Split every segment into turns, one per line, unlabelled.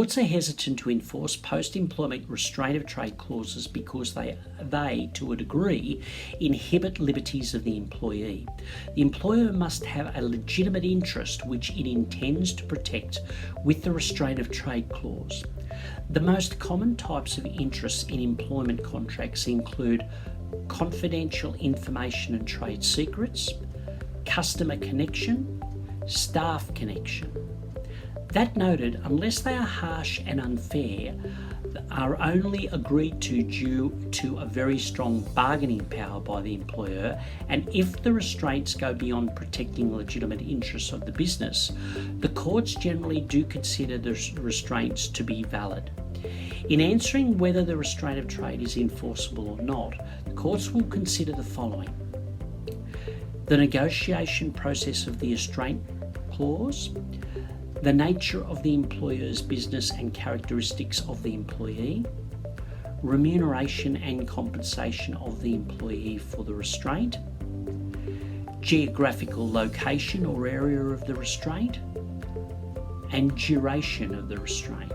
courts are hesitant to enforce post-employment restraint of trade clauses because they, to a degree, inhibit liberties of the employee. The employer must have a legitimate interest which it intends to protect with the restraint of trade clause. The most common types of interests in employment contracts include confidential information and trade secrets, customer connection, staff connection. That noted, unless they are harsh and unfair, are only agreed to due to a very strong bargaining power by the employer, and if the restraints go beyond protecting legitimate interests of the business, the courts generally do consider the restraints to be valid. In answering whether the restraint of trade is enforceable or not, the courts will consider the following: the negotiation process of the restraint clause, the nature of the employer's business and characteristics of the employee, remuneration and compensation of the employee for the restraint, geographical location or area of the restraint, and duration of the restraint.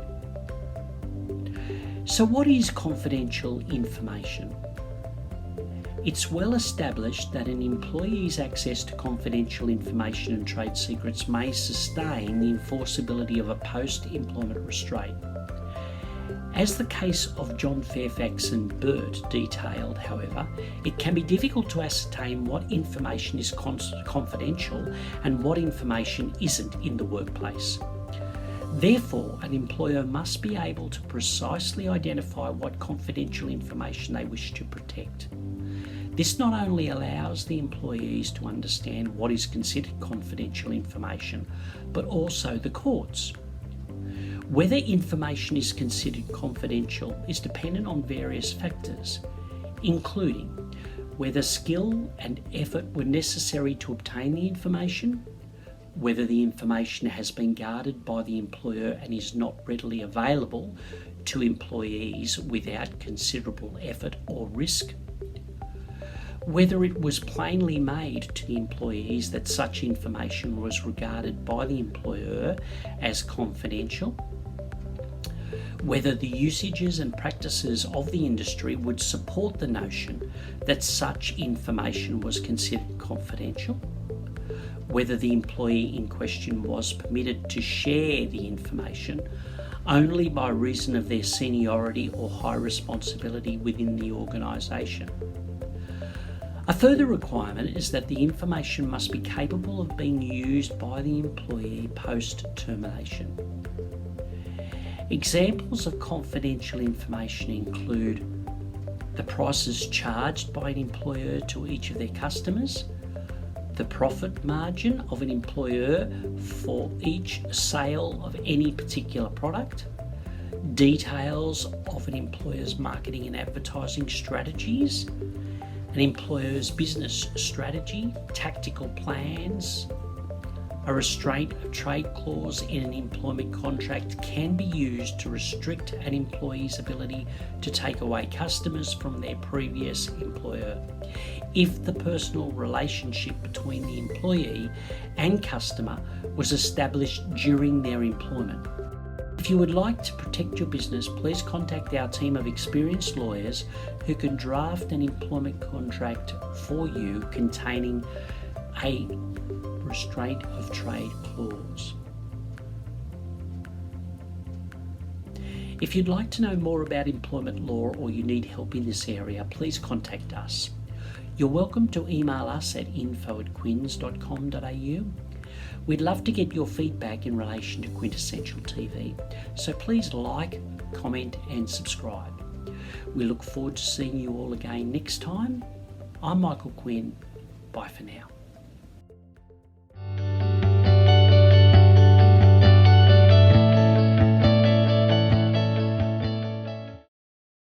So what is confidential information? It's well established that an employee's access to confidential information and trade secrets may sustain the enforceability of a post-employment restraint. As the case of John Fairfax and Burt detailed, however, it can be difficult to ascertain what information is confidential and what information isn't in the workplace. Therefore, an employer must be able to precisely identify what confidential information they wish to protect. This not only allows the employees to understand what is considered confidential information, but also the courts. Whether information is considered confidential is dependent on various factors, including whether skill and effort were necessary to obtain the information, whether the information has been guarded by the employer and is not readily available to employees without considerable effort or risk, whether it was plainly made to the employees that such information was regarded by the employer as confidential, whether the usages and practices of the industry would support the notion that such information was considered confidential, whether the employee in question was permitted to share the information only by reason of their seniority or high responsibility within the organisation. A further requirement is that the information must be capable of being used by the employee post-termination. Examples of confidential information include the prices charged by an employer to each of their customers, the profit margin of an employer for each sale of any particular product, details of an employer's marketing and advertising strategies, an employer's business strategy, tactical plans. A restraint of trade clause in an employment contract can be used to restrict an employee's ability to take away customers from their previous employer if the personal relationship between the employee and customer was established during their employment. If you would like to protect your business, please contact our team of experienced lawyers who can draft an employment contract for you containing a restraint of trade clause. If you'd like to know more about employment law or you need help in this area, please contact us. You're welcome to email us at info@quinns.com.au. We'd love to get your feedback in relation to Quintessential TV, so please like, comment and subscribe. We look forward to seeing you all again next time. I'm Michael Quinn. Bye for now.